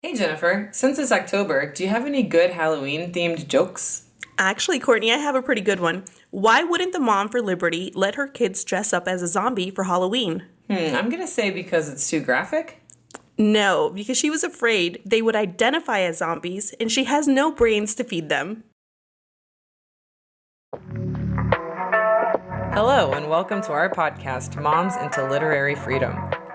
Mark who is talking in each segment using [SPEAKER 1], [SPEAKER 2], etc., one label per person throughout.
[SPEAKER 1] Hey Jennifer, since it's October, do you have any good Halloween themed jokes?
[SPEAKER 2] Actually, Courtney, I have a pretty good one. Why wouldn't the mom for Liberty let her kids dress up as a zombie for Halloween?
[SPEAKER 1] I'm gonna say because it's too graphic.
[SPEAKER 2] No, because she was afraid they would identify as zombies and she has no brains to feed them.
[SPEAKER 1] Hello, and welcome to our podcast, Moms into Literary Freedom.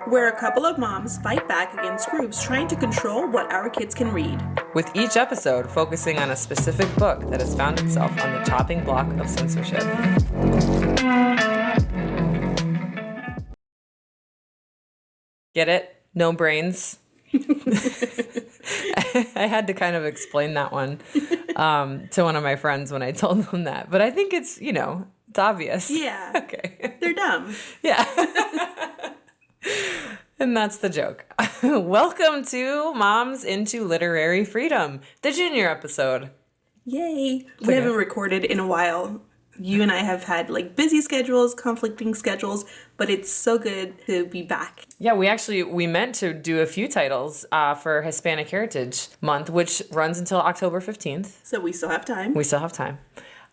[SPEAKER 2] Where a couple of moms fight back against groups trying to control what our kids can read.
[SPEAKER 1] With each episode focusing on a specific book that has found itself on the chopping block of censorship. Get it? No brains. I had to kind of explain that one to one of my friends when I told them that. But I think it's, it's obvious.
[SPEAKER 2] Yeah.
[SPEAKER 1] Okay.
[SPEAKER 2] They're dumb.
[SPEAKER 1] Yeah. And that's the joke. Welcome to Moms into Literary Freedom, the junior episode.
[SPEAKER 2] Yay. We haven't recorded in a while. You and I have had busy schedules, conflicting schedules, but it's so good to be back.
[SPEAKER 1] Yeah, we meant to do a few titles for Hispanic Heritage Month, which runs until October 15th.
[SPEAKER 2] So we still have time.
[SPEAKER 1] We still have time.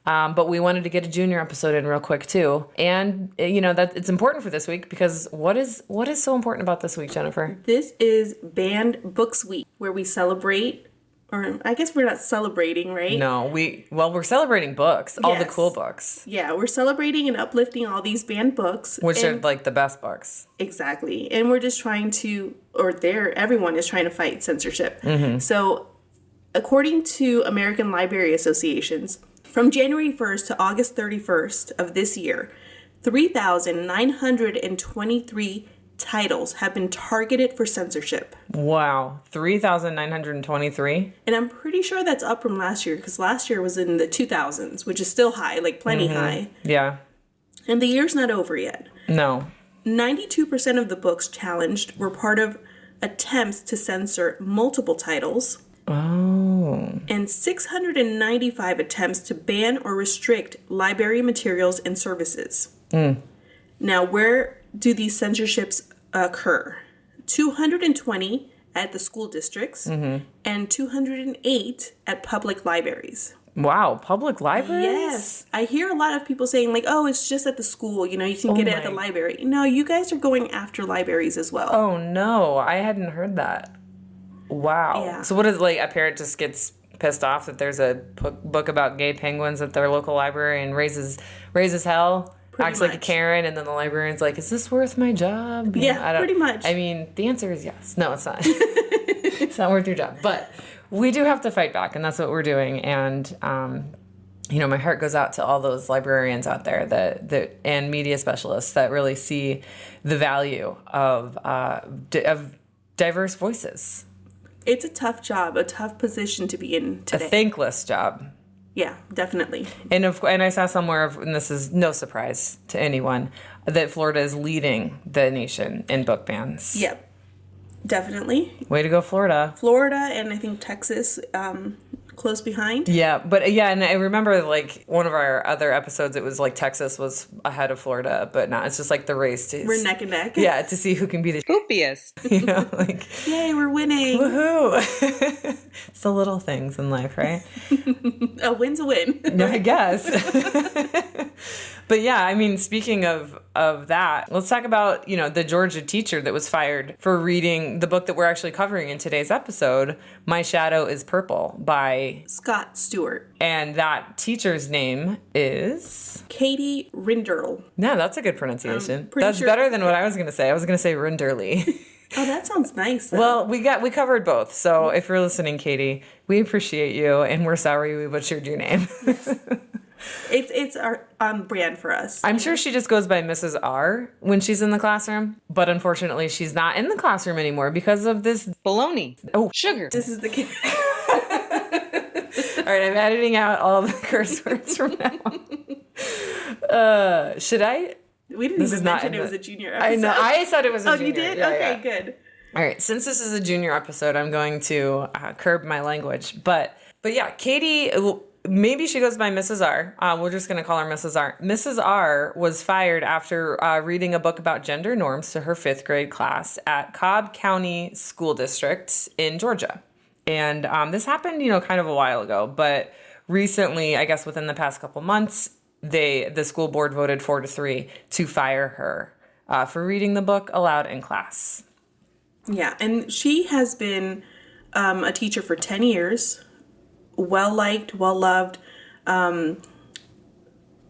[SPEAKER 1] But we wanted to get a junior episode in real quick too. And that it's important for this week because what is so important about this week, Jennifer?
[SPEAKER 2] This is Banned Books Week, where we celebrate, or I guess we're not celebrating, right?
[SPEAKER 1] No, we're celebrating books, all the cool books.
[SPEAKER 2] Yeah, we're celebrating and uplifting all these banned books.
[SPEAKER 1] Which are the best books.
[SPEAKER 2] Exactly. And we're just trying to, everyone is trying to fight censorship.
[SPEAKER 1] Mm-hmm.
[SPEAKER 2] So according to American Library Associations, from January 1st to August 31st of this year, 3,923 titles have been targeted for censorship.
[SPEAKER 1] Wow, 3,923?
[SPEAKER 2] And I'm pretty sure that's up from last year, because last year was in the 2000s, which is still high, plenty high.
[SPEAKER 1] Yeah.
[SPEAKER 2] And the year's not over yet.
[SPEAKER 1] No.
[SPEAKER 2] 92% of the books challenged were part of attempts to censor multiple titles.
[SPEAKER 1] Oh.
[SPEAKER 2] And 695 attempts to ban or restrict library materials and services. Now, where do these censorships occur? 220 at the school districts and 208 at public libraries.
[SPEAKER 1] Wow, public libraries?
[SPEAKER 2] Yes. I hear a lot of people saying it's just at the school, you can get it at the library. No, you guys are going after libraries as well.
[SPEAKER 1] Oh no, I hadn't heard that. Wow.
[SPEAKER 2] Yeah.
[SPEAKER 1] So what is a parent just gets pissed off that there's a book about gay penguins at their local library and raises hell, acts like a Karen, and then the librarian's like, is this worth my job?
[SPEAKER 2] Yeah, pretty much.
[SPEAKER 1] I mean, the answer is yes. No, it's not. It's not worth your job. But we do have to fight back, and that's what we're doing. And my heart goes out to all those librarians out there that and media specialists that really see the value of diverse voices.
[SPEAKER 2] It's a tough job, a tough position to be in today.
[SPEAKER 1] A thankless job.
[SPEAKER 2] Yeah, definitely.
[SPEAKER 1] And I saw somewhere, and this is no surprise to anyone, that Florida is leading the nation in book bans.
[SPEAKER 2] Yep, definitely.
[SPEAKER 1] Way to go, Florida.
[SPEAKER 2] Florida and I think Texas close behind.
[SPEAKER 1] Yeah, and I remember one of our other episodes, it was Texas was ahead of Florida, but not. It's just the race to...
[SPEAKER 2] We're neck and neck.
[SPEAKER 1] Yeah, to see who can be the poopiest.
[SPEAKER 2] Yay, we're winning.
[SPEAKER 1] Woohoo. It's the little things in life, right?
[SPEAKER 2] A win's a win.
[SPEAKER 1] No, I guess. But yeah, I mean, speaking of that, let's talk about, the Georgia teacher that was fired for reading the book that we're actually covering in today's episode, My Shadow is Purple by
[SPEAKER 2] Scott Stuart.
[SPEAKER 1] And that teacher's name is
[SPEAKER 2] Katie Rinderl.
[SPEAKER 1] Yeah, that's a good pronunciation. That's
[SPEAKER 2] sure.
[SPEAKER 1] better than what I was going to say. I was going to say Rinderly.
[SPEAKER 2] Oh, that sounds nice, though.
[SPEAKER 1] Well, we covered both. So if you're listening, Katie, we appreciate you and we're sorry we butchered your name.
[SPEAKER 2] It's our brand for us.
[SPEAKER 1] I'm sure she just goes by Mrs. R when she's in the classroom, but unfortunately she's not in the classroom anymore because of this baloney. Oh, sugar.
[SPEAKER 2] This is the kid.
[SPEAKER 1] All right, I'm editing out all the curse words from now on. Should I?
[SPEAKER 2] We didn't even mention it was a junior episode.
[SPEAKER 1] I know. I thought it was a junior.
[SPEAKER 2] Oh, you did?
[SPEAKER 1] Yeah,
[SPEAKER 2] okay,
[SPEAKER 1] yeah.
[SPEAKER 2] good.
[SPEAKER 1] All right, since this is a junior episode, I'm going to curb my language. But yeah, Katie... maybe she goes by Mrs. R. We're just going to call her Mrs. R. Mrs. R was fired after reading a book about gender norms to her 5th grade class at Cobb County School District in Georgia. And this happened, kind of a while ago, but recently, I guess within the past couple months, the school board voted 4-3 to fire her for reading the book aloud in class.
[SPEAKER 2] Yeah, and she has been a teacher for 10 years. Well-liked, well-loved, a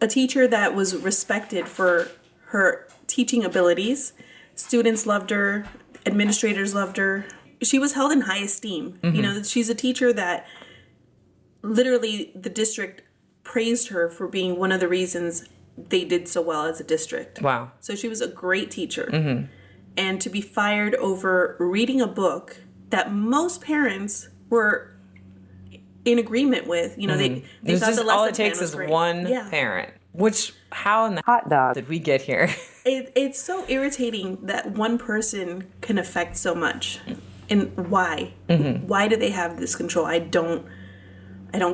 [SPEAKER 2] teacher that was respected for her teaching abilities. Students loved her, administrators loved her. She was held in high esteem.
[SPEAKER 1] Mm-hmm.
[SPEAKER 2] She's a teacher that literally the district praised her for being one of the reasons they did so well as a district.
[SPEAKER 1] Wow.
[SPEAKER 2] So she was a great teacher.
[SPEAKER 1] Mm-hmm.
[SPEAKER 2] And to be fired over reading a book that most parents were in agreement with, they thought the lesson
[SPEAKER 1] all it takes
[SPEAKER 2] plan was
[SPEAKER 1] is
[SPEAKER 2] great.
[SPEAKER 1] one parent. Which, how in the hot dog did we get here?
[SPEAKER 2] It's so irritating that one person can affect so much, and why?
[SPEAKER 1] Mm-hmm.
[SPEAKER 2] Why do they have this control? I don't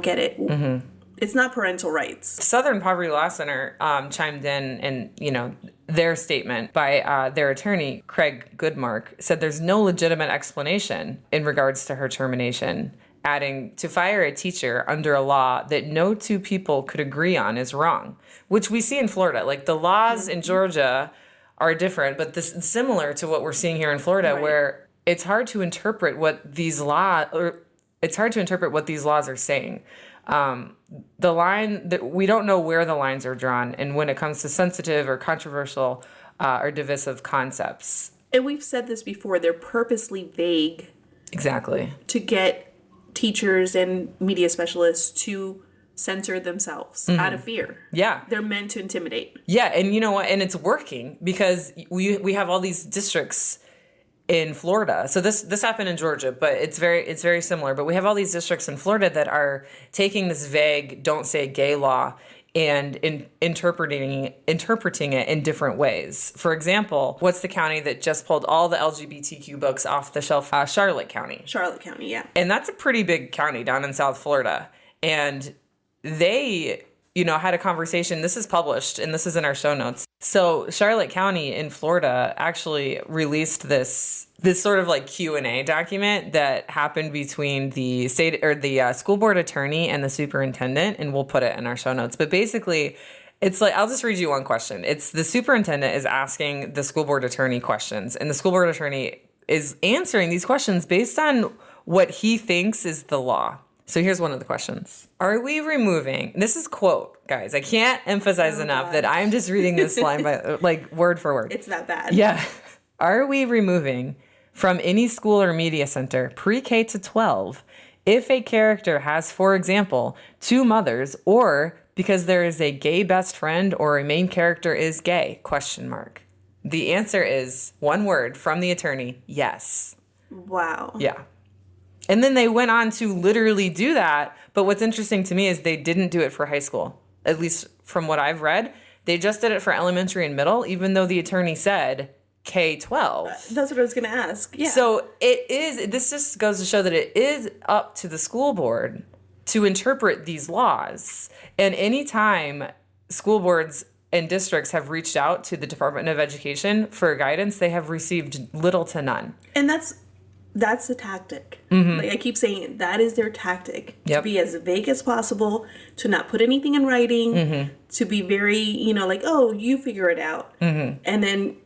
[SPEAKER 2] get it. Mm-hmm. It's not parental rights.
[SPEAKER 1] Southern Poverty Law Center chimed in, and their statement by their attorney Craig Goodmark said there's no legitimate explanation in regards to her termination, adding, to fire a teacher under a law that no two people could agree on is wrong, which we see in Florida. Like, the laws in Georgia are different, but this is similar to what we're seeing here in Florida, right, where it's hard to interpret what these laws are saying. The line that we don't know where the lines are drawn, and when it comes to sensitive or controversial or divisive concepts.
[SPEAKER 2] And we've said this before, they're purposely vague.
[SPEAKER 1] Exactly.
[SPEAKER 2] To get teachers and media specialists to censor themselves out of fear.
[SPEAKER 1] Yeah.
[SPEAKER 2] They're meant to intimidate.
[SPEAKER 1] Yeah, and you know what? And it's working because we have all these districts in Florida. So this happened in Georgia, but it's very similar. But we have all these districts in Florida that are taking this vague "don't say gay" law and interpreting it in different ways. For example, what's the county that just pulled all the LGBTQ books off the shelf? Charlotte County.
[SPEAKER 2] Charlotte County, yeah.
[SPEAKER 1] And that's a pretty big county down in South Florida. And they, had a conversation. This is published, and this is in our show notes. So Charlotte County in Florida actually released this sort of like Q&A document that happened between the state or the school board attorney and the superintendent, and we'll put it in our show notes. But basically, it's like, I'll just read you one question. It's the superintendent is asking the school board attorney questions, and the school board attorney is answering these questions based on what he thinks is the law. So here's one of the questions. Are we removing, this is quote, guys, I can't emphasize enough that I'm just reading this line by like word for word.
[SPEAKER 2] It's that bad.
[SPEAKER 1] Yeah. Are we removing from any school or media center pre-K to 12 if a character has, for example, 2 mothers, or because there is a gay best friend or a main character is gay? ? The answer is one word from the attorney, yes.
[SPEAKER 2] Wow.
[SPEAKER 1] Yeah. And then they went on to literally do that. But what's interesting to me is they didn't do it for high school, at least from what I've read. They just did it for elementary and middle, even though the attorney said K-12.
[SPEAKER 2] That's what I was going to ask. Yeah.
[SPEAKER 1] So this just goes to show that it is up to the school board to interpret these laws. And anytime school boards and districts have reached out to the Department of Education for guidance, they have received little to none.
[SPEAKER 2] And that's the tactic. Mm-hmm. Like I keep saying, that is their tactic.
[SPEAKER 1] Yep.
[SPEAKER 2] To be as vague as possible, to not put anything in writing, mm-hmm. to be very, like, oh, you figure it out. Mm-hmm. And then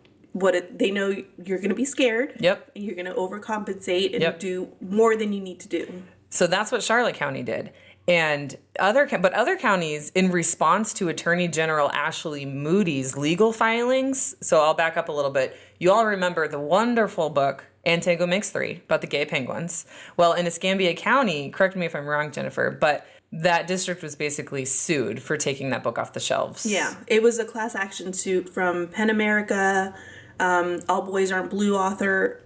[SPEAKER 2] they know you're going to be scared.
[SPEAKER 1] Yep.
[SPEAKER 2] And you're going to overcompensate and do more than you need to do.
[SPEAKER 1] So that's what Charlotte County did. And other counties, in response to Attorney General Ashley Moody's legal filings, so I'll back up a little bit. You all remember the wonderful book, Antango Makes 3, about the gay penguins. Well, in Escambia County, correct me if I'm wrong, Jennifer, but that district was basically sued for taking that book off the shelves.
[SPEAKER 2] Yeah, it was a class action suit from PEN America, All Boys Aren't Blue author,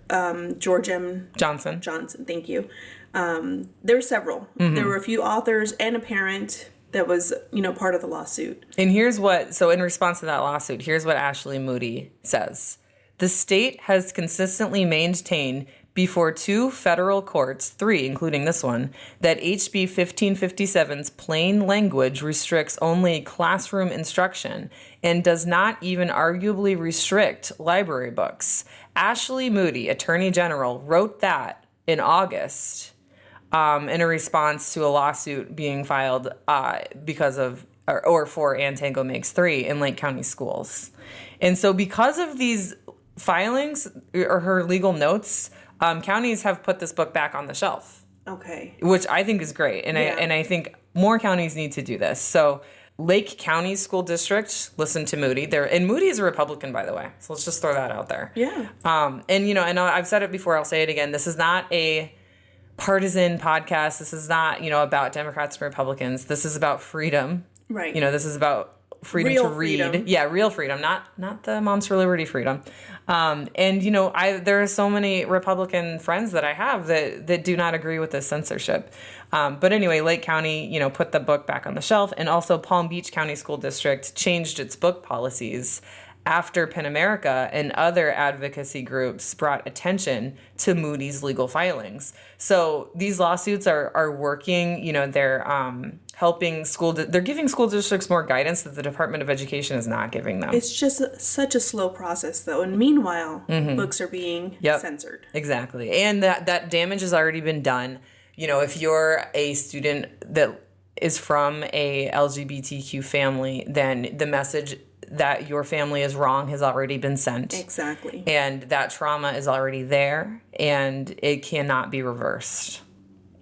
[SPEAKER 2] George M. Johnson, thank you. There were several. Mm-hmm. There were a few authors and a parent that was, part of the lawsuit.
[SPEAKER 1] And so in response to that lawsuit, here's what Ashley Moody says. The state has consistently maintained before 2 federal courts, 3 including this one, that HB 1557's plain language restricts only classroom instruction and does not even arguably restrict library books. Ashley Moody, Attorney General, wrote that in August in a response to a lawsuit being filed because of or for Antango Makes 3 in Lake County schools. And so because of these filings or her legal notes, counties have put this book back on the shelf.
[SPEAKER 2] Okay.
[SPEAKER 1] Which I think is great. And I think more counties need to do this. So Lake County School District listened to Moody. And Moody is a Republican, by the way. So let's just throw that out there.
[SPEAKER 2] Yeah.
[SPEAKER 1] And I've said it before, I'll say it again. This is not a partisan podcast. This is not, about Democrats and Republicans. This is about freedom.
[SPEAKER 2] Right.
[SPEAKER 1] This is about freedom
[SPEAKER 2] real
[SPEAKER 1] to read.
[SPEAKER 2] Freedom.
[SPEAKER 1] Yeah, real freedom, not the Moms for Liberty freedom. There are so many Republican friends that I have that do not agree with this censorship. But anyway, Lake County, put the book back on the shelf, and also Palm Beach County School District changed its book policies after PEN America and other advocacy groups brought attention to Moody's legal filings. So these lawsuits are working, they're helping they're giving school districts more guidance that the Department of Education is not giving them.
[SPEAKER 2] It's just such a slow process, though. And meanwhile, books are being censored.
[SPEAKER 1] Exactly. And that damage has already been done. If you're a student that is from a LGBTQ family, then the message that your family is wrong has already been sent.
[SPEAKER 2] Exactly.
[SPEAKER 1] And that trauma is already there, and it cannot be reversed.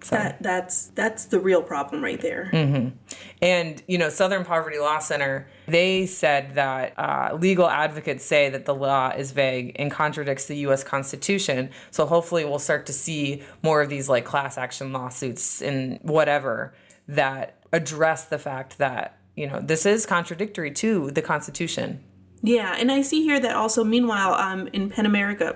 [SPEAKER 1] So.
[SPEAKER 2] That's the real problem right there.
[SPEAKER 1] Mm-hmm. And, Southern Poverty Law Center, they said that legal advocates say that the law is vague and contradicts the U.S. Constitution. So hopefully we'll start to see more of these class action lawsuits and whatever that address the fact that, this is contradictory to the Constitution.
[SPEAKER 2] Yeah, and I see here that also, meanwhile, in PEN America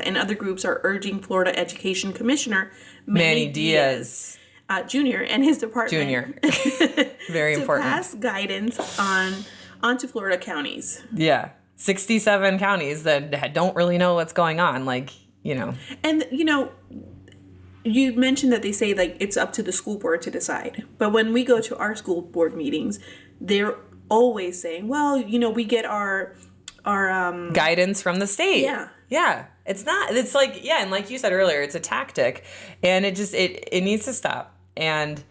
[SPEAKER 2] and other groups are urging Florida Education Commissioner Manny Diaz Jr. and his department
[SPEAKER 1] Very important.
[SPEAKER 2] to pass guidance onto Florida counties.
[SPEAKER 1] Yeah, 67 counties that don't really know what's going on,
[SPEAKER 2] And, you mentioned that they say it's up to the school board to decide. But when we go to our school board meetings, they're always saying, well, we get our
[SPEAKER 1] guidance from the state.
[SPEAKER 2] Yeah.
[SPEAKER 1] Yeah. It's and like you said earlier, it's a tactic, and it needs to stop. And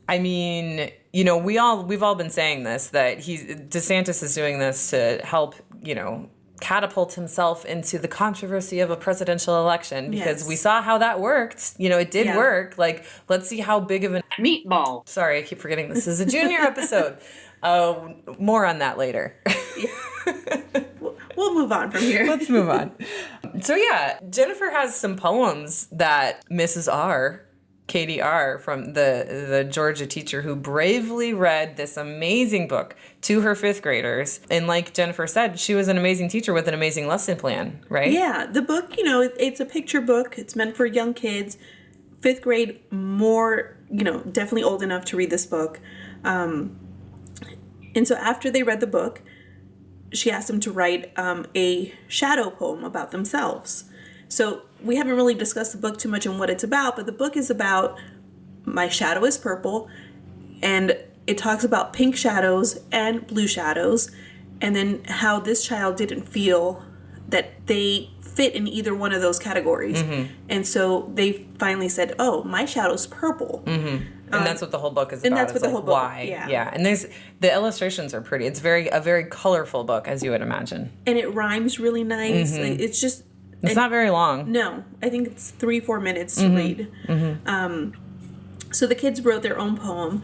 [SPEAKER 1] I mean, we've all been saying this, that DeSantis is doing this to help, catapult himself into the controversy of a presidential election, because we saw how that worked. It did work. Let's see how big of a meatball. Sorry, I keep forgetting this is a junior episode. More on that later.
[SPEAKER 2] We'll move on from here.
[SPEAKER 1] Let's move on. So Jennifer has some poems that Mrs. R, Katie R, from the Georgia teacher who bravely read this amazing book to her 5th graders. And like Jennifer said, she was an amazing teacher with an amazing lesson plan, right?
[SPEAKER 2] Yeah, the book, it's a picture book. It's meant for young kids. 5th grade, more, definitely old enough to read this book. And so after they read the book, she asked them to write a shadow poem about themselves. So we haven't really discussed the book too much and what it's about, but the book is about my shadow is purple, and it talks about pink shadows and blue shadows, and then how this child didn't feel that they fit in either one of those categories. Mm-hmm. And so they finally said, oh, my shadow's purple. Mm-hmm.
[SPEAKER 1] And that's what the whole book is about.
[SPEAKER 2] And that's what the whole book,
[SPEAKER 1] why. Yeah. And the illustrations are pretty. It's a very colorful book, as you would imagine.
[SPEAKER 2] And it rhymes really nice. Mm-hmm.
[SPEAKER 1] It's not very long.
[SPEAKER 2] No, I think it's 3-4 minutes to read. Mm-hmm. So the kids wrote their own poem.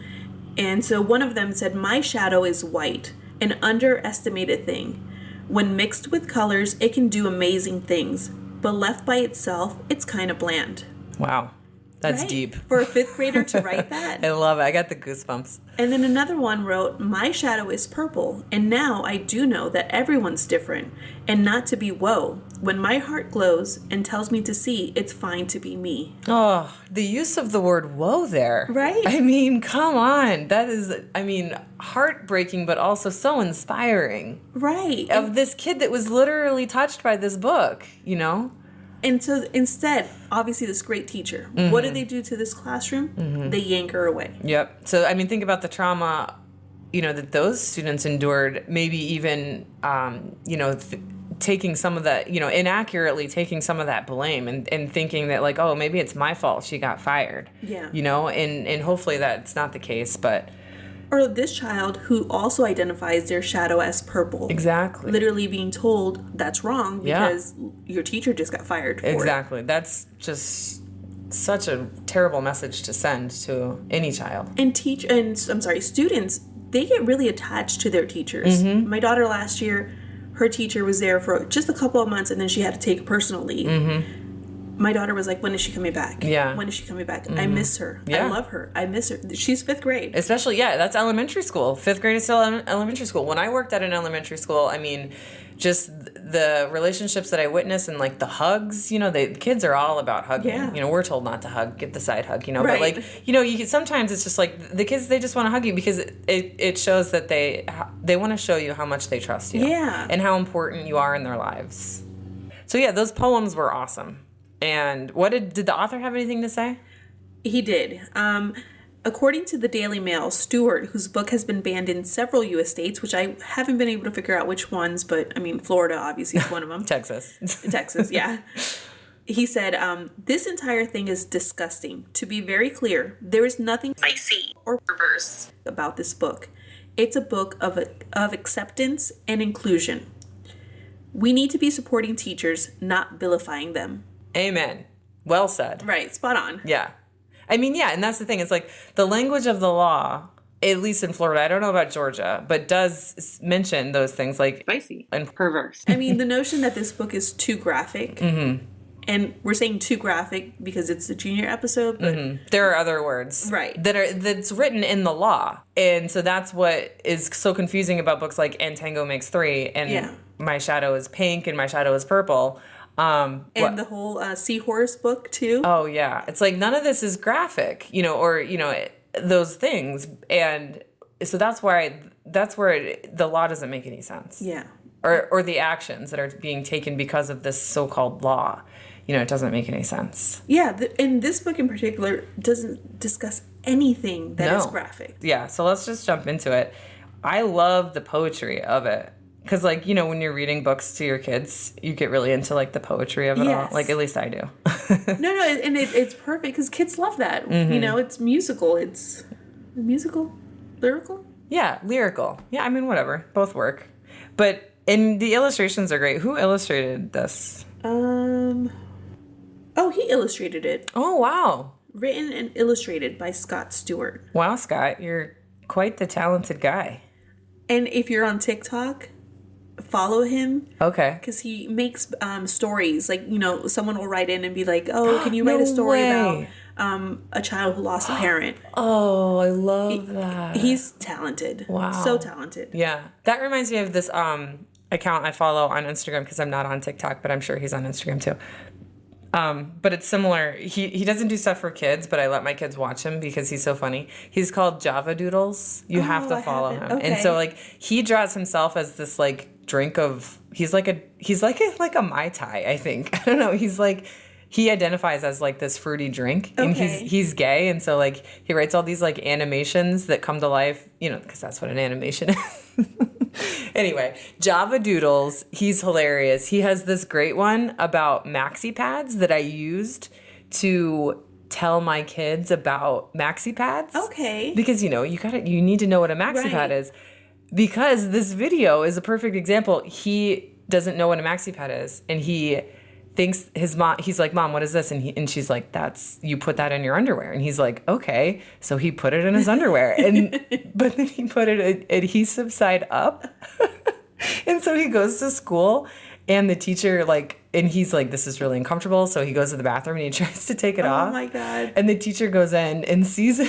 [SPEAKER 2] And so one of them said, my shadow is white, an underestimated thing. When mixed with colors, it can do amazing things. But left by itself, it's kind of bland.
[SPEAKER 1] Wow. That's deep.
[SPEAKER 2] For a 5th grader to write that.
[SPEAKER 1] I love it. I got the goosebumps.
[SPEAKER 2] And then another one wrote, my shadow is purple, and now I do know that everyone's different, and not to be woe. When my heart glows and tells me to see, it's fine to be me.
[SPEAKER 1] Oh, the use of the word woe there.
[SPEAKER 2] Right?
[SPEAKER 1] I mean, come on. That is, heartbreaking, but also so inspiring.
[SPEAKER 2] Right.
[SPEAKER 1] Of this kid that was literally touched by this book,
[SPEAKER 2] And so instead, obviously this great teacher, what do they do to this classroom? They yank her away.
[SPEAKER 1] Yep. So, I mean, think about the trauma, that those students endured, maybe even, taking some of that, inaccurately taking some of that blame and thinking that like, oh, maybe it's my fault she got fired.
[SPEAKER 2] Yeah.
[SPEAKER 1] And hopefully that's not the case, but.
[SPEAKER 2] Or this child who also identifies their shadow as purple.
[SPEAKER 1] Exactly.
[SPEAKER 2] Literally being told that's wrong because your teacher just got fired for
[SPEAKER 1] Exactly. That's just such a terrible message to send to any child.
[SPEAKER 2] And students, they get really attached to their teachers. My daughter last year, her teacher was there for just a couple of months and then she had to take personal leave. My daughter was like, when is she coming back?
[SPEAKER 1] Yeah.
[SPEAKER 2] When is she coming back? I miss her.
[SPEAKER 1] Yeah.
[SPEAKER 2] I love her. I miss her. She's 5th grade.
[SPEAKER 1] Especially, that's elementary school. 5th grade is still elementary school. When I worked at an elementary school, I mean, just the relationships that I witnessed and like the hugs, the kids are all about hugging.
[SPEAKER 2] Yeah.
[SPEAKER 1] We're told not to hug, get the side hug,
[SPEAKER 2] Right.
[SPEAKER 1] But like, sometimes it's just like the kids, they just want to hug you because it shows that they want to show you how much they trust you.
[SPEAKER 2] Yeah.
[SPEAKER 1] And how important you are in their lives. So yeah, those poems were awesome. And what did the author have anything to say?
[SPEAKER 2] He did. According to the Daily Mail, Stuart, whose book has been banned in several U.S. states, which I haven't been able to figure out which ones, but I mean, Florida obviously is one of them.
[SPEAKER 1] Texas, yeah.
[SPEAKER 2] He said, this entire thing is disgusting. To be very clear, there is nothing spicy or perverse about this book. It's a book of acceptance and inclusion. We need to be supporting teachers, not vilifying them.
[SPEAKER 1] Amen. Well said.
[SPEAKER 2] Right. Spot on.
[SPEAKER 1] Yeah. I mean, and that's the thing. It's like the language of the law, at least in Florida, I don't know about Georgia, but does mention those things like
[SPEAKER 2] spicy
[SPEAKER 1] and perverse.
[SPEAKER 2] I mean, the notion that this book is too graphic, and we're saying too graphic because it's a junior episode, but
[SPEAKER 1] there are other words
[SPEAKER 2] right
[SPEAKER 1] that's written in the law. And so that's what is so confusing about books like And Tango Makes Three and My Shadow is Pink and My Shadow is Purple. And
[SPEAKER 2] the whole Seahorse book too.
[SPEAKER 1] Oh yeah, it's like none of this is graphic, or those things, and so that's where the law doesn't make any sense.
[SPEAKER 2] Yeah.
[SPEAKER 1] Or the actions that are being taken because of this so-called law, it doesn't make any sense.
[SPEAKER 2] Yeah, and this book in particular doesn't discuss anything that is graphic.
[SPEAKER 1] Yeah, so let's just jump into it. I love the poetry of it. Because, when you're reading books to your kids, you get really into, the poetry of it all. Like, at least I do.
[SPEAKER 2] No, and it's perfect because kids love that. It's musical. It's musical? Lyrical?
[SPEAKER 1] Yeah, lyrical. Yeah, I mean, whatever. Both work. And the illustrations are great. Who illustrated this?
[SPEAKER 2] He illustrated it.
[SPEAKER 1] Oh, wow.
[SPEAKER 2] Written and illustrated by Scott Stuart.
[SPEAKER 1] Wow, Scott. You're quite the talented guy.
[SPEAKER 2] And if you're on TikTok, follow him.
[SPEAKER 1] Okay.
[SPEAKER 2] Because he makes stories. Like, someone will write in and be like, oh, can you write a story about a child who lost a parent?
[SPEAKER 1] Oh, I love that.
[SPEAKER 2] He's talented.
[SPEAKER 1] Wow.
[SPEAKER 2] So talented.
[SPEAKER 1] Yeah. That reminds me of this account I follow on Instagram because I'm not on TikTok, but I'm sure he's on Instagram too. But it's similar. He doesn't do stuff for kids, but I let my kids watch him because he's so funny. He's called Java Doodles. You have to follow him.
[SPEAKER 2] Okay.
[SPEAKER 1] And so he draws himself as this drink of he's like a Mai Tai, I think. I don't know. He identifies as this fruity drink and he's gay, and so he writes all these animations that come to life, because that's what an animation is. Anyway, Java Doodles, he's hilarious. He has this great one about maxi pads that I used to tell my kids about maxi pads.
[SPEAKER 2] Okay.
[SPEAKER 1] Because you need to know what a maxi pad is. Because this video is a perfect example. He doesn't know what a maxi pad is, and he thinks he's like, Mom, what is this? And she's like, you put that in your underwear. And he's like, okay. So he put it in his underwear, but then he put it adhesive side up. And so he goes to school, and the teacher and he's like, this is really uncomfortable. So he goes to the bathroom and he tries to take it off.
[SPEAKER 2] Oh my God.
[SPEAKER 1] And the teacher goes in and sees him.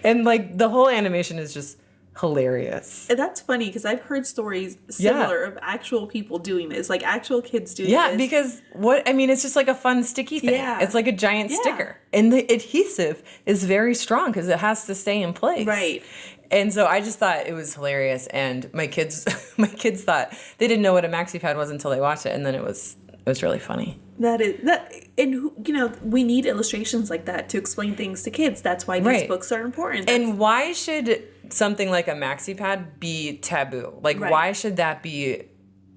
[SPEAKER 1] And the whole animation is just hilarious.
[SPEAKER 2] And that's funny because I've heard stories similar of actual people doing this, actual kids doing this.
[SPEAKER 1] Yeah, because it's just a fun sticky thing. Yeah. It's like a giant sticker. And the adhesive is very strong because it has to stay in place.
[SPEAKER 2] Right.
[SPEAKER 1] And so I just thought it was hilarious, and my kids thought they didn't know what a maxi pad was until they watched it, and then it was really funny.
[SPEAKER 2] We need illustrations like that to explain things to kids. That's why these books are important.
[SPEAKER 1] And why should something like a maxi pad be taboo? Like, why should that be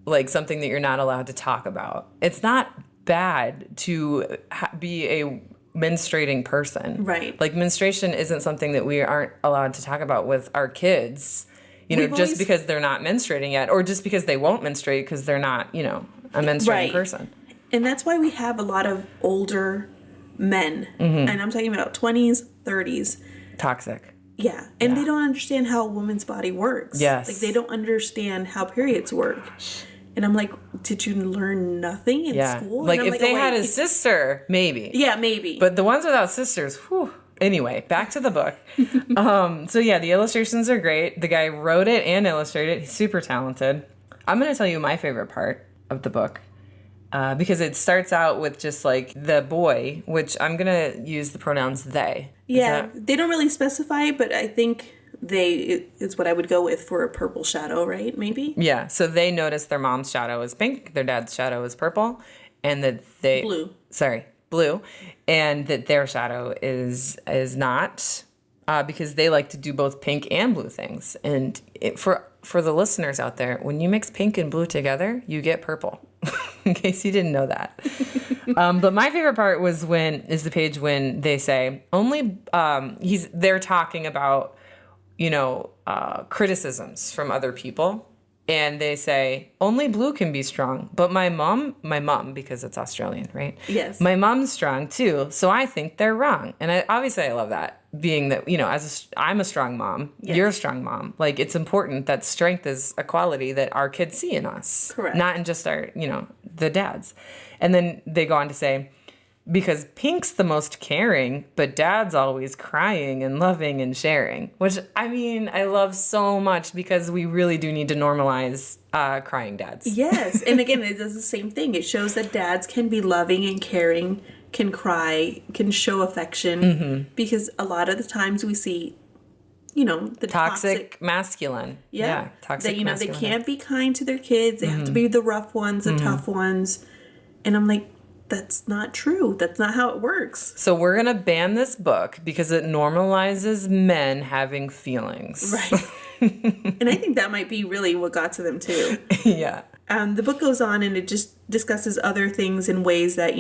[SPEAKER 1] like something that you're not allowed to talk about? It's not bad to be a menstruating person.
[SPEAKER 2] Right.
[SPEAKER 1] Like, menstruation isn't something that we aren't allowed to talk about with our kids, just because they're not menstruating yet, or just because they won't menstruate because they're not, a menstruating person.
[SPEAKER 2] And that's why we have a lot of older men, and I'm talking about 20s, 30s.
[SPEAKER 1] Toxic.
[SPEAKER 2] Yeah. And they don't understand how a woman's body works.
[SPEAKER 1] Yes.
[SPEAKER 2] Like, they don't understand how periods work. And I'm like, did you learn nothing in school?
[SPEAKER 1] Like, if they had a sister, maybe.
[SPEAKER 2] Yeah, maybe.
[SPEAKER 1] But the ones without sisters, whew. Anyway, back to the book. So yeah, the illustrations are great. The guy wrote it and illustrated it. He's super talented. I'm going to tell you my favorite part of the book. Because it starts out with just like the boy, which I'm going to use the pronouns they.
[SPEAKER 2] Yeah, they don't really specify, but I think is what I would go with for a purple shadow, right? Maybe?
[SPEAKER 1] Yeah, so they notice their mom's shadow is pink, their dad's shadow is purple, and that blue, and that their shadow is not, because they like to do both pink and blue things. And for the listeners out there, when you mix pink and blue together, you get purple. In case you didn't know that. But my favorite part is the page when they say they're talking about, criticisms from other people. And they say, only blue can be strong. But my mom, because it's Australian, right?
[SPEAKER 2] Yes.
[SPEAKER 1] My mom's strong too. So I think they're wrong. And I love that. Being that, I'm a strong mom. Yes. You're a strong mom. Like, it's important that strength is a quality that our kids see in us.
[SPEAKER 2] Correct.
[SPEAKER 1] Not in just our, the dads. And then they go on to say, because pink's the most caring, but dad's always crying and loving and sharing. Which, I love so much, because we really do need to normalize crying dads.
[SPEAKER 2] Yes. And again, it does the same thing. It shows that dads can be loving and caring, can cry, can show affection. Because a lot of the times we see, the
[SPEAKER 1] toxic masculine. Yeah.
[SPEAKER 2] Toxic masculine. They can't be kind to their kids. They have to be the rough ones, the tough ones. And I'm like, that's not true. That's not how it works.
[SPEAKER 1] So we're going to ban this book because it normalizes men having feelings.
[SPEAKER 2] Right. And I think that might be really what got to them too.
[SPEAKER 1] Yeah.
[SPEAKER 2] The book goes on and it just discusses other things in ways that,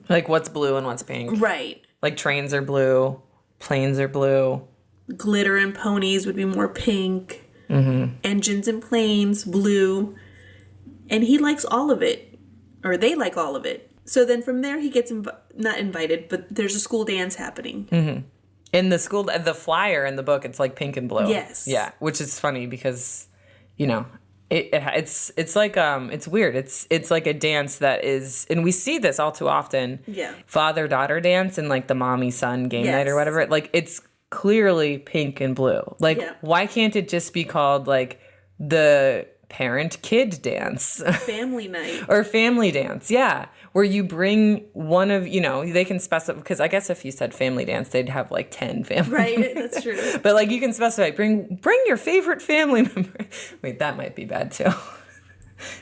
[SPEAKER 1] like what's blue and what's pink.
[SPEAKER 2] Right.
[SPEAKER 1] Like trains are blue, planes are blue.
[SPEAKER 2] Glitter and ponies would be more pink. Engines and planes, blue. And he likes all of it. Or they like all of it. So then from there he gets not invited, but there's a school dance happening. In
[SPEAKER 1] the school, the flyer in the book, it's like pink and blue.
[SPEAKER 2] Yes.
[SPEAKER 1] Yeah, which is funny because, it's like it's weird. It's like a dance that is, and we see this all too often.
[SPEAKER 2] Yeah.
[SPEAKER 1] Father-daughter dance and like the mommy-son game night or whatever. Like, it's clearly pink and blue. Like, why can't it just be called like the parent-kid dance?
[SPEAKER 2] Family night.
[SPEAKER 1] Or family dance, yeah. Where you bring one of, they can specify, because I guess if you said family dance, they'd have like 10 family
[SPEAKER 2] Right,
[SPEAKER 1] members.
[SPEAKER 2] that's true.
[SPEAKER 1] But like you can specify, bring your favorite family member. Wait, that might be bad too.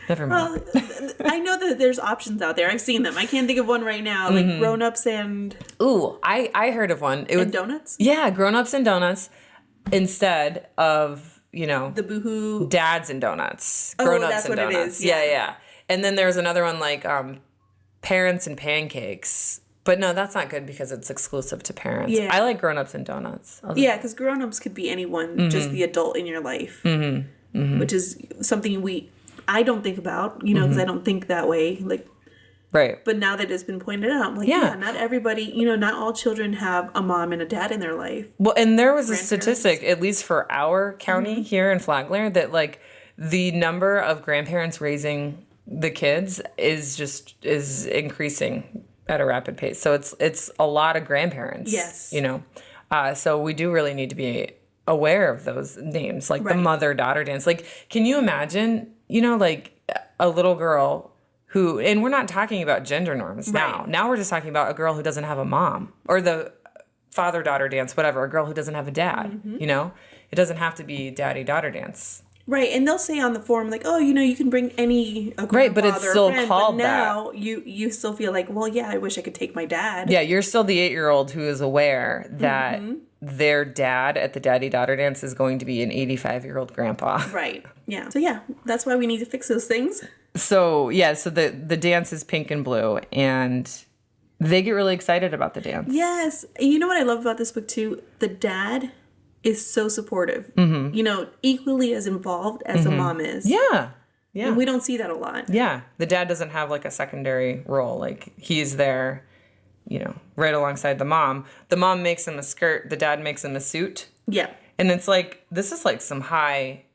[SPEAKER 1] Never mind.
[SPEAKER 2] Well, I know that there's options out there. I've seen them. I can't think of one right now. Like grown-ups and...
[SPEAKER 1] Ooh, I heard of one.
[SPEAKER 2] And donuts?
[SPEAKER 1] Yeah, grown-ups and donuts instead of...
[SPEAKER 2] the boohoo
[SPEAKER 1] dads and donuts,
[SPEAKER 2] grown-ups that's and what donuts. It is.
[SPEAKER 1] Yeah. And then there's another one like parents and pancakes. But no, that's not good because it's exclusive to parents. Yeah. I like grown-ups and donuts.
[SPEAKER 2] Yeah, because grown-ups could be anyone, just the adult in your life, which is something I don't think about, because I don't think that way. Like,
[SPEAKER 1] right.
[SPEAKER 2] But now that it's been pointed out, I'm like, not everybody, not all children have a mom and a dad in their life.
[SPEAKER 1] Well, and there was a statistic, at least for our county here in Flagler, that like the number of grandparents raising the kids is increasing at a rapid pace. So it's a lot of grandparents.
[SPEAKER 2] Yes.
[SPEAKER 1] So we do really need to be aware of those names, like the mother-daughter dance. Like, can you imagine, like a little girl who, and we're not talking about gender norms now.
[SPEAKER 2] Right.
[SPEAKER 1] Now we're just talking about a girl who doesn't have a mom, or the father-daughter dance, whatever, a girl who doesn't have a dad, It doesn't have to be daddy-daughter dance.
[SPEAKER 2] Right, and they'll say on the forum, like, oh, you can bring any a
[SPEAKER 1] Right, but it's
[SPEAKER 2] grandfather or
[SPEAKER 1] still
[SPEAKER 2] friend,
[SPEAKER 1] called
[SPEAKER 2] but now you still feel like, well, yeah, I wish I could take my dad.
[SPEAKER 1] Yeah, you're still the 8-year-old who is aware that their dad at the daddy-daughter dance is going to be an 85-year-old grandpa.
[SPEAKER 2] Right, yeah. So, yeah, that's why we need to fix those things.
[SPEAKER 1] So, yeah, so the dance is pink and blue, and they get really excited about the dance.
[SPEAKER 2] Yes. You know what I love about this book, too? The dad is so supportive. Equally as involved as the mom is.
[SPEAKER 1] Yeah. Yeah.
[SPEAKER 2] And we don't see that a lot.
[SPEAKER 1] Yeah. The dad doesn't have like a secondary role. Like he's there, right alongside the mom. The mom makes him a skirt. The dad makes him a suit.
[SPEAKER 2] Yeah.
[SPEAKER 1] And it's like, this is like some high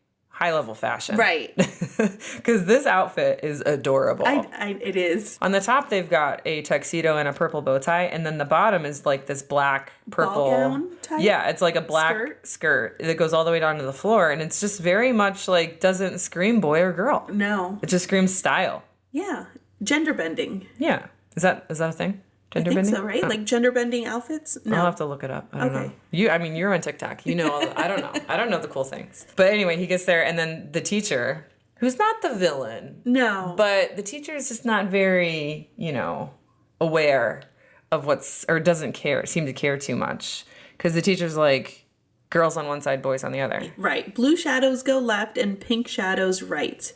[SPEAKER 1] level fashion.
[SPEAKER 2] Right.
[SPEAKER 1] Because this outfit is adorable.
[SPEAKER 2] It is.
[SPEAKER 1] On the top, they've got a tuxedo and a purple bow tie. And then the bottom is like this black, purple.
[SPEAKER 2] Ball gown type?
[SPEAKER 1] Yeah, it's like a black skirt that goes all the way down to the floor. And it's just very much like, doesn't scream boy or girl.
[SPEAKER 2] No.
[SPEAKER 1] It just screams style.
[SPEAKER 2] Yeah. Gender bending.
[SPEAKER 1] Yeah. Is that a thing? Gender
[SPEAKER 2] I think
[SPEAKER 1] bending?
[SPEAKER 2] so, right? Like gender bending outfits? No.
[SPEAKER 1] I'll have to look it up. I don't know. You're on TikTok. You know all the, I don't know. I don't know the cool things. But anyway, he gets there, and then the teacher, who's not the villain.
[SPEAKER 2] No.
[SPEAKER 1] But the teacher is just not very, aware of or doesn't seem to care too much. Because the teacher's like, girls on one side, boys on the other.
[SPEAKER 2] Right. Blue shadows go left and pink shadows right.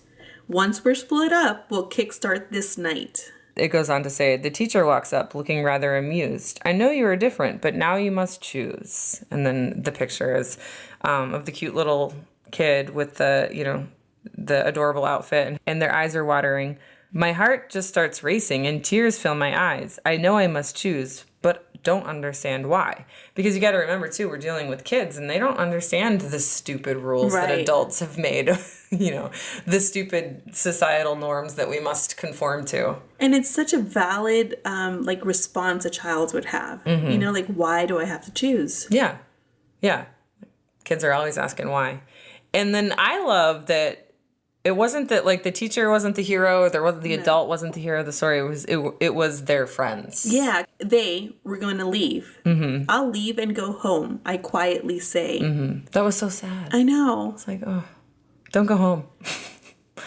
[SPEAKER 2] Once we're split up, we'll kickstart this night.
[SPEAKER 1] It goes on to say, the teacher walks up looking rather amused. I know you are different, but now you must choose. And then the picture is of the cute little kid with the adorable outfit, and their eyes are watering. My heart just starts racing and tears fill my eyes. I know I must choose, but don't understand why. Because you got to remember, too, we're dealing with kids, and they don't understand the stupid rules that adults have made, the stupid societal norms that we must conform to.
[SPEAKER 2] And it's such a valid, response a child would have. Why do I have to choose?
[SPEAKER 1] Yeah. Yeah. Kids are always asking why. And then I love that it wasn't that, like, the teacher wasn't the hero, the adult wasn't the hero of the story. It was their friends.
[SPEAKER 2] Yeah, they were going to leave. Mm-hmm. I'll leave and go home, I quietly say.
[SPEAKER 1] Mm-hmm. That was so sad.
[SPEAKER 2] I know.
[SPEAKER 1] It's like, oh, don't go home.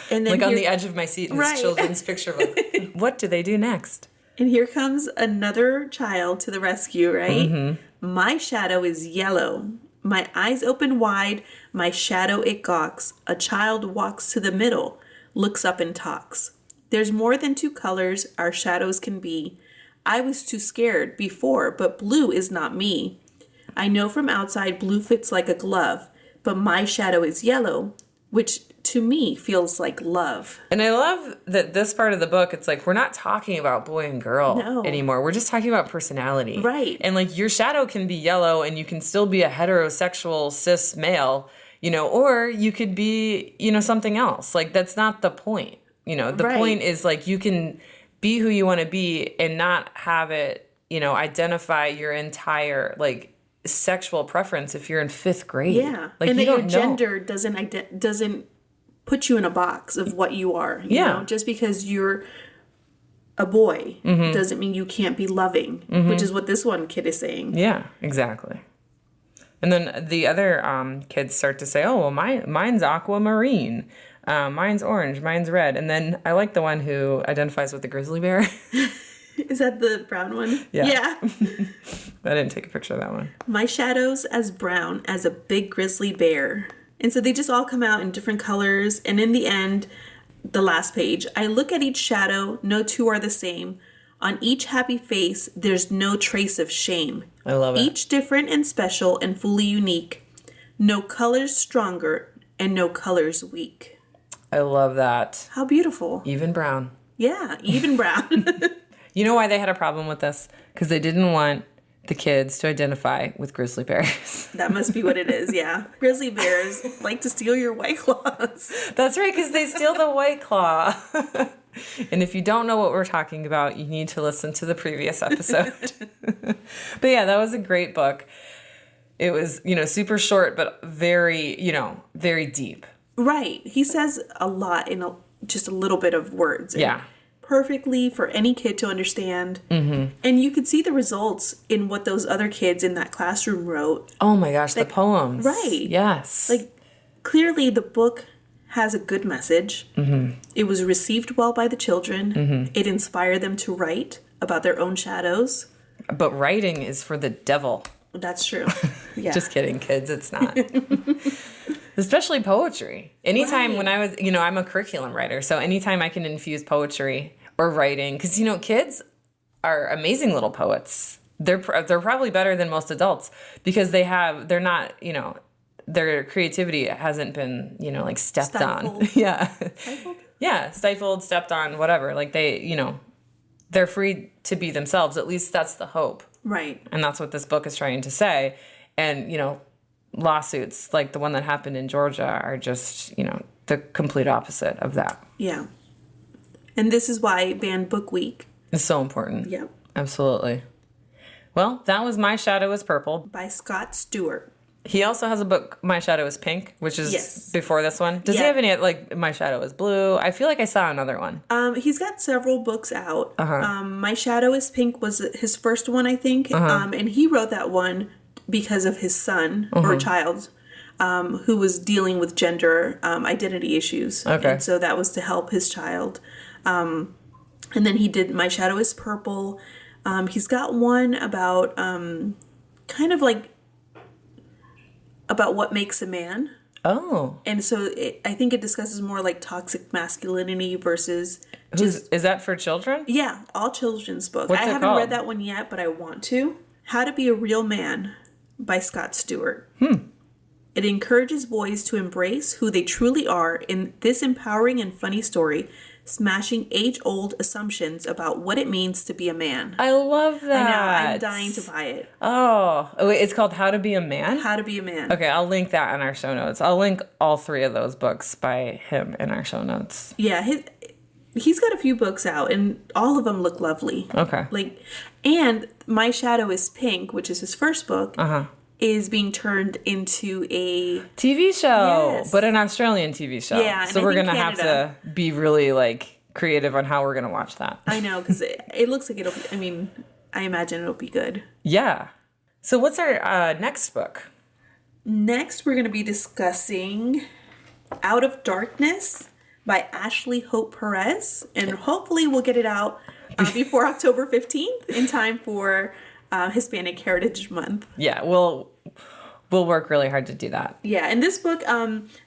[SPEAKER 2] And then
[SPEAKER 1] like on the edge of my seat in this children's picture book. What do they do next?
[SPEAKER 2] And here comes another child to the rescue, right? Mm-hmm. My shadow is yellow. My eyes open wide, my shadow it gawks. A child walks to the middle, looks up and talks. There's more than two colors our shadows can be. I was too scared before, but blue is not me. I know from outside blue fits like a glove, but my shadow is yellow, which to me feels like love.
[SPEAKER 1] And I love that this part of the book, it's like, we're not talking about boy and girl anymore. We're just talking about personality.
[SPEAKER 2] Right.
[SPEAKER 1] And like your shadow can be yellow and you can still be a heterosexual cis male, or you could be, something else. Like that's not the point. The point is like you can be who you want to be and not have it, identify your entire like sexual preference if you're in 5th grade.
[SPEAKER 2] Yeah.
[SPEAKER 1] Like
[SPEAKER 2] and
[SPEAKER 1] you
[SPEAKER 2] that your
[SPEAKER 1] don't
[SPEAKER 2] gender doesn't put you in a box of what you are. You know? Just because you're a boy doesn't mean you can't be loving, which is what this one kid is saying.
[SPEAKER 1] Yeah, exactly. And then the other kids start to say, oh, well, mine's aquamarine. Mine's orange. Mine's red. And then I like the one who identifies with the grizzly bear.
[SPEAKER 2] Is that the brown one?
[SPEAKER 1] Yeah. I didn't take a picture of that one.
[SPEAKER 2] My shadow's as brown as a big grizzly bear. And so they just all come out in different colors. And in the end, the last page, I look at each shadow, no two are the same. On each happy face, there's no trace of shame.
[SPEAKER 1] I love it.
[SPEAKER 2] Each different and special and fully unique. No colors stronger and no colors weak.
[SPEAKER 1] I love that.
[SPEAKER 2] How beautiful.
[SPEAKER 1] Even brown.
[SPEAKER 2] Yeah, even brown.
[SPEAKER 1] You know why they had a problem with this? Because they didn't want the kids to identify with grizzly bears.
[SPEAKER 2] That must be what it is, yeah. Grizzly bears like to steal your White Claws.
[SPEAKER 1] That's right, because they steal the White Claw. And if you don't know what we're talking about, you need to listen to the previous episode. But yeah, that was a great book. It was, super short, but very, very deep.
[SPEAKER 2] Right. He says a lot in just a little bit of words.
[SPEAKER 1] Yeah.
[SPEAKER 2] Perfectly for any kid to understand. Mm-hmm. And you could see the results in what those other kids in that classroom wrote.
[SPEAKER 1] Oh my gosh, the poems.
[SPEAKER 2] Right.
[SPEAKER 1] Yes.
[SPEAKER 2] Like, clearly the book has a good message. It was received well by the children. It inspired them to write about their own shadows.
[SPEAKER 1] But writing is for the devil.
[SPEAKER 2] That's true. Yeah.
[SPEAKER 1] Just kidding, kids. It's not. Especially poetry. Anytime when I was, I'm a curriculum writer. So anytime I can infuse poetry or writing, because, kids are amazing little poets. They're probably better than most adults because they're not, their creativity hasn't been, like stepped on. Yeah.
[SPEAKER 2] Stifled?
[SPEAKER 1] Yeah. Stifled, stepped on, whatever. Like they're free to be themselves. At least that's the hope.
[SPEAKER 2] Right.
[SPEAKER 1] And that's what this book is trying to say. And, lawsuits like the one that happened in Georgia are just, the complete opposite of that.
[SPEAKER 2] Yeah. And this is why Banned Book Week
[SPEAKER 1] is so important.
[SPEAKER 2] Yep.
[SPEAKER 1] Absolutely. Well, that was My Shadow is Purple
[SPEAKER 2] by Scott Stuart.
[SPEAKER 1] He also has a book, My Shadow is Pink, which is before this one. Does he
[SPEAKER 2] Yeah.
[SPEAKER 1] have any, like, My Shadow is Blue? I feel like I saw another one.
[SPEAKER 2] He's got several books out. My Shadow is Pink was his first one, I think. And he wrote that one because of his son or child who was dealing with gender identity issues.
[SPEAKER 1] Okay.
[SPEAKER 2] And so that was to help his child. And then he did My Shadow is Purple. He's got one about kind of like about what makes a man.
[SPEAKER 1] Oh.
[SPEAKER 2] And so I think it discusses more like toxic masculinity versus just...
[SPEAKER 1] Is that for children?
[SPEAKER 2] Yeah, all children's book.
[SPEAKER 1] What's
[SPEAKER 2] I
[SPEAKER 1] it
[SPEAKER 2] haven't
[SPEAKER 1] called?
[SPEAKER 2] read that one yet, but I want to. How to Be a Real Man by Scott Stuart. It encourages boys to embrace who they truly are in this empowering and funny story, smashing age-old assumptions about what it means to be a man.
[SPEAKER 1] I love that.
[SPEAKER 2] I know, I'm dying to buy it.
[SPEAKER 1] Oh, wait, it's called How to Be a Man?
[SPEAKER 2] How to Be a Man.
[SPEAKER 1] Okay, I'll link that in our show notes. I'll link all 3 of those books by him in our show notes.
[SPEAKER 2] Yeah, he's got a few books out, and all of them look lovely.
[SPEAKER 1] Okay.
[SPEAKER 2] And My Shadow is Pink, which is his first book, is being turned into a
[SPEAKER 1] TV show,
[SPEAKER 2] Yes.
[SPEAKER 1] but an Australian TV show.
[SPEAKER 2] Yeah, and
[SPEAKER 1] so
[SPEAKER 2] I
[SPEAKER 1] we're
[SPEAKER 2] think
[SPEAKER 1] going to have
[SPEAKER 2] Canada.
[SPEAKER 1] to be really creative on how we're going to watch that.
[SPEAKER 2] I know, because it looks like it'll be, I imagine it'll be good.
[SPEAKER 1] Yeah. So what's our next book?
[SPEAKER 2] Next, we're going to be discussing Out of Darkness by Ashley Hope Perez, and hopefully we'll get it out before October 15th in time for Hispanic Heritage Month.
[SPEAKER 1] Yeah, we'll work really hard to do that.
[SPEAKER 2] Yeah, and this book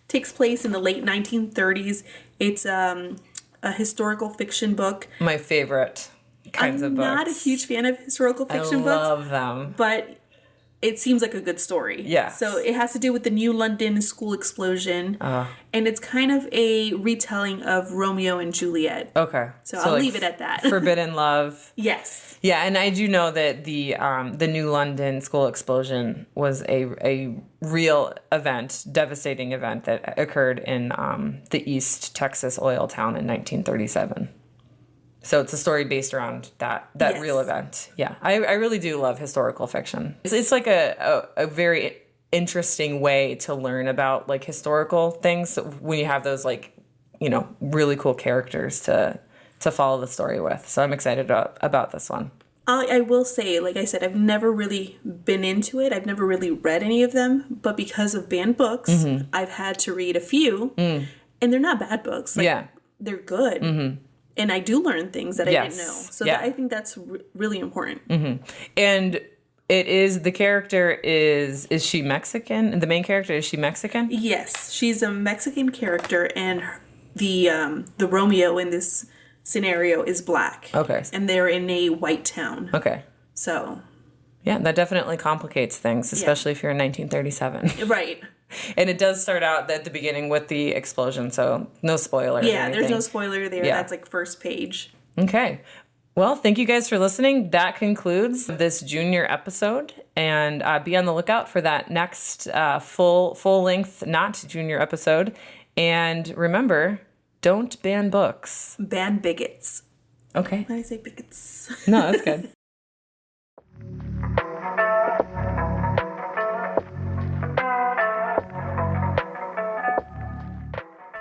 [SPEAKER 2] takes place in the late 1930s. It's a historical fiction book.
[SPEAKER 1] My favorite kinds of books.
[SPEAKER 2] I'm not a huge fan of historical fiction books.
[SPEAKER 1] I love them.
[SPEAKER 2] But it seems like a good story.
[SPEAKER 1] Yeah.
[SPEAKER 2] So it has to do with the New London school explosion. And it's kind of a retelling of Romeo and Juliet.
[SPEAKER 1] Okay.
[SPEAKER 2] So I'll leave it at that.
[SPEAKER 1] Forbidden love.
[SPEAKER 2] Yes.
[SPEAKER 1] Yeah, and I do know that the New London school explosion was a real event, devastating event that occurred in the East Texas oil town in 1937. So it's a story based around that
[SPEAKER 2] Yes.
[SPEAKER 1] real event. Yeah, I really do love historical fiction. It's like a very interesting way to learn about like historical things when you have those really cool characters to follow the story with. So I'm excited about this one.
[SPEAKER 2] I will say, like I said, I've never really been into it. I've never really read any of them. But because of banned books, I've had to read a few. And they're not bad books. They're good. And I do learn things that I didn't know. So I think that's really important.
[SPEAKER 1] And the character is she Mexican? The main character, is she Mexican?
[SPEAKER 2] Yes, she's a Mexican character, and the Romeo in this scenario is black.
[SPEAKER 1] Okay.
[SPEAKER 2] And they're in a white town.
[SPEAKER 1] Okay.
[SPEAKER 2] So.
[SPEAKER 1] Yeah, that definitely complicates things, especially if you're in 1937.
[SPEAKER 2] Right.
[SPEAKER 1] And it does start out at the beginning with the explosion, so no spoilers.
[SPEAKER 2] Yeah, there's no spoiler there.
[SPEAKER 1] Yeah.
[SPEAKER 2] That's like first page.
[SPEAKER 1] Okay. Well, thank you guys for listening. That concludes this junior episode, and be on the lookout for that next full-length, not junior episode. And remember, don't ban books.
[SPEAKER 2] Ban bigots.
[SPEAKER 1] Okay.
[SPEAKER 2] Did I say bigots?
[SPEAKER 1] No, that's good.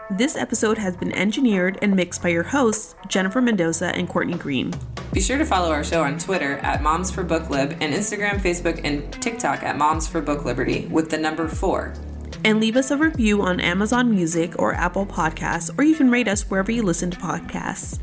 [SPEAKER 2] This episode has been engineered and mixed by your hosts, Jennifer Mendoza and Courtney Green.
[SPEAKER 1] Be sure to follow our show on Twitter at Moms for Book Lib and Instagram, Facebook, and TikTok at Moms for Book Liberty with the number 4.
[SPEAKER 2] And leave us a review on Amazon Music or Apple Podcasts, or you can rate us wherever you listen to podcasts.